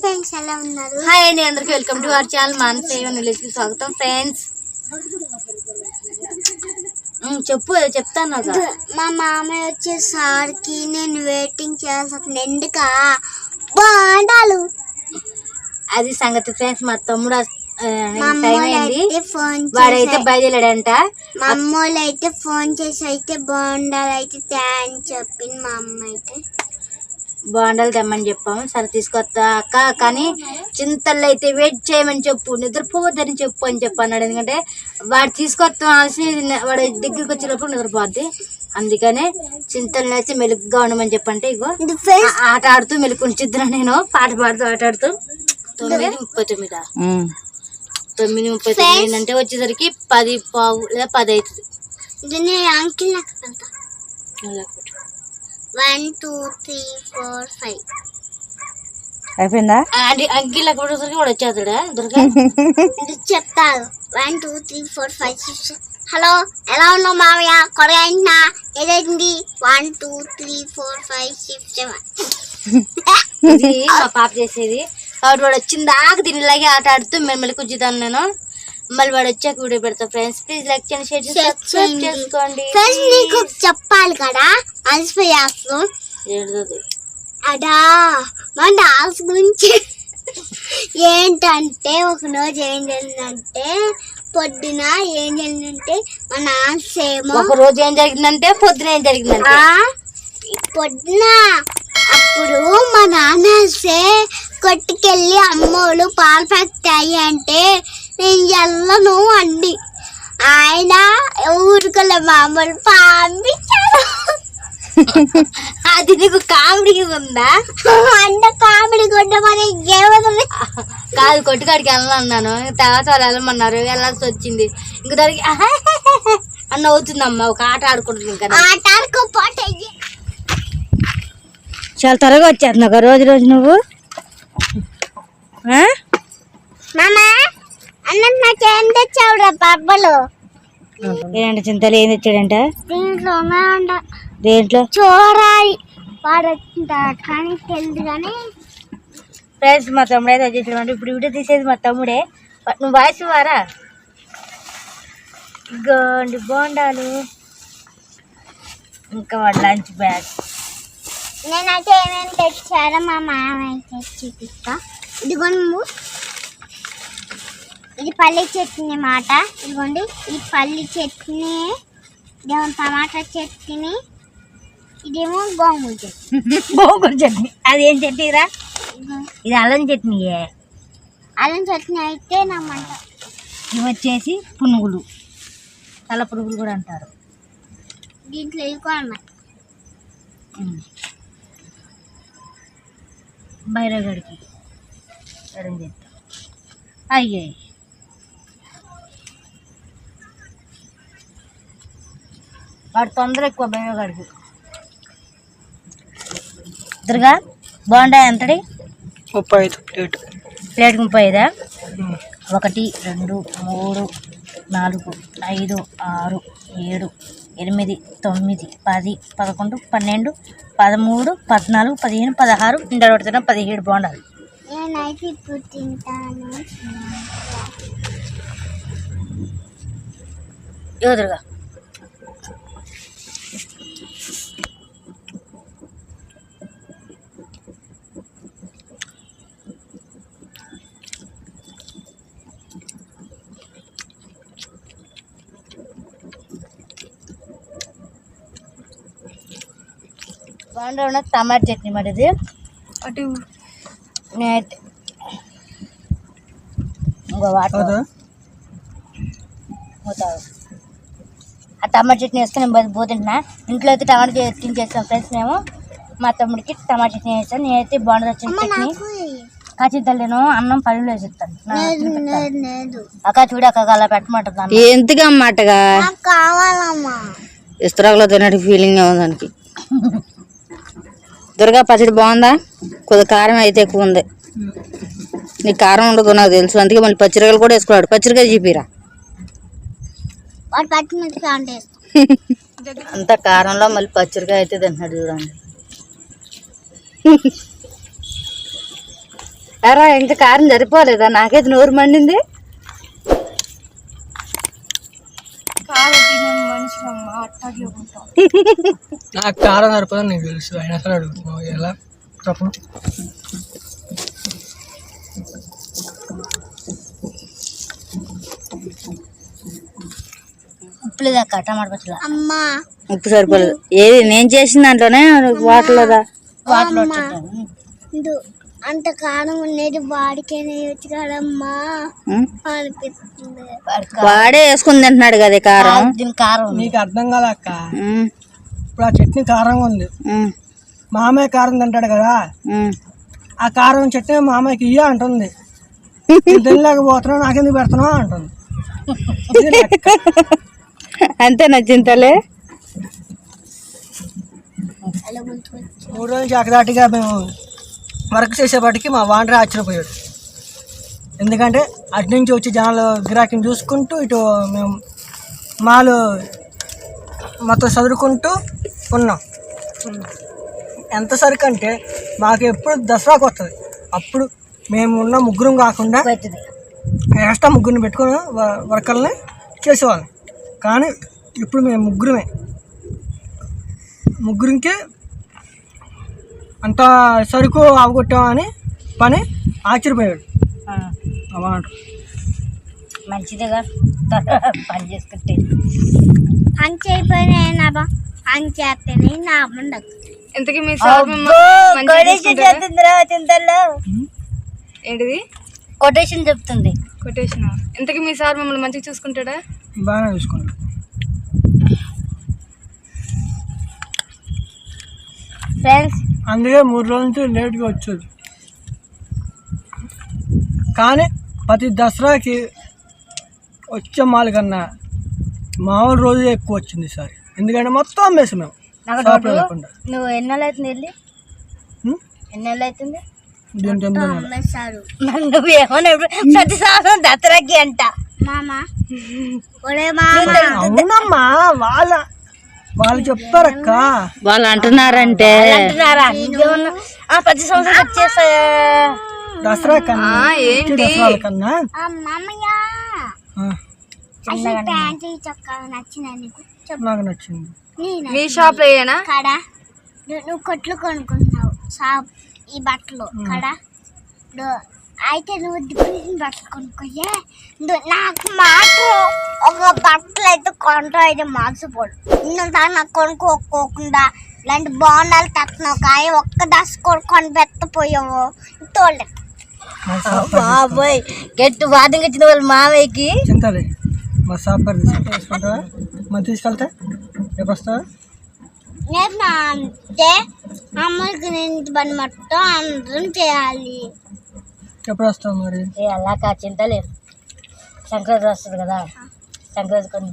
Friends ఎలా ఉన్నారు? Hi అండి, అందరికి welcome to our channel Manaseva village కి స్వాగతం. ఫ్రెండ్స్ చెప్తాను. మా మామయ్య వచ్చేసరికి నేను వెయిటింగ్ చేస్తాను. ఎందుక బాండాలు అది సంగతి ఫ్రెండ్స్. మా తమ్ముడు టైం అయింది, వాడైతే బయలుదేరాడంట. మా అమ్మోళ్ళు అయితే ఫోన్ చేసి అయితే బాండాలు అయితే అని చెప్పింది. మా అమ్మ అయితే బాండాలు తెమ్మని చెప్పాము. సరే తీసుకొస్తా అక్క, కానీ చింతల్లో అయితే వెయిట్ చేయమని చెప్పు, నిద్రపోవద్దని చెప్పు అని చెప్పన్నాడు. ఎందుకంటే వాడు తీసుకొస్తాం వాడి దగ్గరికి వచ్చినప్పుడు నిద్రపోద్ది. అందుకనే చింతల్లో అయితే మెలుగుగా ఉండమని చెప్పంటే ఇగో ఆట ఆడుతూ మెలుగుంచిద్దురా. నేను పాట పాడుతూ ఆట ఆడుతూ 9:39 అంటే వచ్చేసరికి 10:15 లేదా 10 అవుతుంది. 1 2 3 4 5 అయిపోయిందా? అంకిల్ అక్కడ వాడు వచ్చేస్తాడా? చెప్తారు 1 2 3 4 5 6. హలో, ఎలా ఉన్నావు మామయ్య? కొరగా ఏదైంది? 1 2 3 4 5 6 7 ఇది మా పాప చేసేది. కాబట్టి వాడు వచ్చిన దాకా దీనిలాగే ఆట ఆడుతూ మేము మళ్ళీ కూర్చుతాను నేను. మళ్ళీ వాడు వచ్చాక వీడియో పెడతా. ఫ్రెండ్స్ ప్లీజ్ లైక్ చేయండి, షేర్ చేసి సబ్స్క్రైబ్ చేసుకోండి. నీకు చెప్పాలి కదా అలసిపోయాసు అదా మా డాన్స్ గురించి. ఏంటంటే ఒకరోజు ఏం జరిగిందంటే పొద్దున ఏం జరిగిందంటే మా నాన్న ఒక రోజు ఏం జరిగిందంటే పొద్దున ఏం జరిగిందంటే పొద్దున అప్పుడు మా నాన్న కొట్టుకెళ్ళి అమ్మోళ్ళు పాలు పెడతాయి అంటే నేను వెళ్ళను అండి. ఆయన ఊరుకోలే మామూలు పంపించారు. అది నీకు కామెడీ ఉందా? అంటే కామెడీ కొంటే మరి ఇంకేమవుతుంది? కాదు, కొట్టుకాడికి వెళ్ళాలన్నాను. తర్వాత వాళ్ళు వెళ్ళమన్నారు, వెళ్ళాల్సి వచ్చింది. ఇంక దానికి అన్న అవుతుందమ్మా. ఒక ఆట ఆడుకుంటుంది. ఇంకా ఆట ఆడుకోపోతే చాలా త్వరగా వచ్చేస్తున్నావు రోజు రోజు నువ్వు. నాకేం తెచ్చావురా పబ్బలు? ఏంటంటే చింతలు ఏం తెచ్చాడంట? దీంట్లోనే అంట. దేంట్లో చూడాలి వాడు కానీ తెలియదు. కానీ ఫ్రెండ్స్ మా తమ్ముడు అయితే వచ్చేసాడు. ఇప్పుడు వీడియో తీసేది మా తమ్ముడే. నువ్వు వాయిస్ వారా? గోండి బోండాలు, ఇంకా వాడు లంచ్ బ్యాగ్. నేనైతే ఏమేమి తెచ్చారో మా మామయ్య తెచ్చి పిక్క. ఇదిగోండి, ఇది పల్లి చట్నీ మాట. ఇదిగోండి, ఈ పల్లి చట్నీ, ఇదేమో టమాటా చట్నీ, ఇదేమో గోంగూర చట్నీ. గోంగూర చట్నీ అది ఏం చట్నీరా? ఇది అల్లం చట్నీ. అల్లం చట్నీ అయితే నమ్మంట. ఇవి వచ్చేసి పునుగులు, తల పునుగులు కూడా అంటారు. దీంట్లో ఇవి కూడా ఉన్నాయి. బైరగడికి ఎడం చేస్తాం. అయ్యే వాడు తొందర ఎక్కువ బైరగడికి. దుర్గా బాగుంటాయి ఎంతడి? 35 ప్లేట్. ప్లేట్కి 35. 1 2 3 4 5 6 7 8 9 10 11 12 13 14 15 16 ఇంటర్ 17 బాగుండాలి. నేనైతే ఇప్పుడు తింటాను. యోదురుగా బాగుండా. టమాటా చట్నీ మరి ఇది. అటు నేట్ ఇంకో వాటర్ ఆ టమాటా చట్నీ వేసుకొని నేను పోతుంటున్నా. ఇంట్లో అయితే టమాటా చట్నీ చేస్తాం ఫ్రెండ్స్. మేము మా తమ్ముడికి టమాటా చట్నీ వేస్తాను. నేనైతే బాగుండదు వచ్చిన చట్నీ కాచిద్దలేను. అన్నం పళ్ళులో వేసిస్తాను. అక్క చూడు అక్క అలా పెట్టమంటుంది. ఎందుకు అమ్మాటగా కావాలమ్మా? ఇస్తరాకులో తినట్టు ఫీలింగ్ ఉంది దానికి. దుర్గా పచ్చడి బాగుందా? కొద్దిగా కారం అయితే ఎక్కువ ఉంది. నీకు కారం ఉండదు నాకు తెలుసు, అందుకే మళ్ళీ పచ్చిరకాయలు కూడా వేసుకున్నాడు. పచ్చిరకాయ చూపిరా. అంత కారంలో మళ్ళీ పచ్చిరకాయ అయితే తింటున్నాడు చూడండి. ఎరా ఇంకా కారం సరిపోలేదా? నాకైతే నోరు మండింది. నాకు కారం సరిపోదని నీకు తెలుసు, అయినా సరే అడుగుతున్నావు ఎలా చెప్పు. ఉప్పు లేదక్క టమాటా పచ్చడి. అమ్మా ఉప్పు సరిపోలేదు. ఏది నేను చేసిన దాంట్లోనే వాటర్ లేదా? వాటిలో అంత కారం ఉండేది వాడికైనా వేయచ్చు కదమ్మా అనిపిస్తుంది. వాడే వేసుకుని తింటున్నాడు కదా కారం. దీనికి కారం నీకు అర్థం కాదక్క. ఇప్పుడు ఆ చట్నీ కారంగా ఉంది, మామయ్య కారం తింటాడు కదా, ఆ కారం చట్నీ మామయ్యకి ఇయ్య అంటుంది. తినలేకపోతున్నావు, నాకెందుకు పెడుతున్నావు అంటుంది. అంతే నచ్చింతలే. 3 రోజులు చక్కదాటిగా మేము వర్క్ చేసేపాటికి మా వాండరే ఆశ్చర్యపోయాడు. ఎందుకంటే అటు నుంచి వచ్చి జనాలు గిరాకీని చూసుకుంటూ ఇటు మేము మాలు మొత్తం చదువుకుంటూ ఉన్నాం. ఎంత సరికి అంటే మాకు ఎప్పుడు దసరాకు వస్తుంది, అప్పుడు మేము ఉన్న ముగ్గురం కాకుండా ఎక్స్ట్రా ముగ్గురిని పెట్టుకుని వర్కర్ని చేసేవాళ్ళం. కానీ ఇప్పుడు మేము ముగ్గురికి అంత సరుకు అవగొట్టామని పని ఆశ్చర్యపోయాడు. మంచిదిగా పని చేసుకుంటే పంచి అయిపోయినా పంచేస్తేనే నా ఉండదు. ఇంతకీ మీ ఏంటిది కొటేషన్ చెప్తుంది. కొటేషన్. ఇంతకీ మీ సార్ మిమ్మల్ని మంచిగా చూసుకుంటాడా? బాగానే చూసుకున్నాడు. ఫ్రెండ్స్ అందుకే 3 రోజుల నుంచి లేట్గా వచ్చేది. కానీ ప్రతి దసరాకి వచ్చే మాల్ కన్నా మామూలు రోజు ఎక్కువ వచ్చింది ఈసారి. ఎందుకంటే మొత్తం అమ్మేసి మేము షాప్లో లేకుండా. నువ్వు ఎన్నెళ్ళు అవుతుంది వెళ్ళి? ఎన్నెళ్ళు అవుతుంది? దీని 9 నెలలు. అమ్మేశారు నువ్వేమో ప్రతి సంవత్సరం దసరాకి అంట మామ. ఒరే మామ అవునమ్మా, వాళ్ళు చెప్తారక్క. వాళ్ళు అంటున్నారంటే ప్రతి సంవత్సరం వచ్చేస్తా దసరా కన్నా దసరాల కన్నా మామయ్య అసలు ప్యాంటు చొక్కా నచ్చిందా నీకు? నాకు నచ్చింది. మీ షాప్ లో ఏనా కాడా నువ్వు కొట్లు కొనుక్కుంటున్నావు షాప్ ఈ బట్టలు కాడా అయితే నువ్వు డిఫరెంట్ బట్టలు కొనుక్కోయే. నాకు మాత్రం ఒక బట్టలు అయితే కొంటూ అయితే మార్చిపోడు. ఇంత నాకు కొనుక్కోకుండా ఇలాంటి బాగుండాలి తక్కువ కానీ ఒక్క దశ కొనుక్కొని పెట్టపోయావు తోలేదు. బాబోయ్ గట్టి వాదం వచ్చిన వాళ్ళ మావయ్యకి చింతలే మా షాప్ గారు తీసుకుంటావా? మనం తీసుకెళ్తే రేపు వస్తావా? నేను నా అంటే అమ్మకి నేను పని మొత్తం అందరం చేయాలి. ఎప్పుడు వస్తావు మరి? అలా చింత లేదు. సంక్రాంతి వస్తుంది కదా, సంక్రాంతి కొన్ని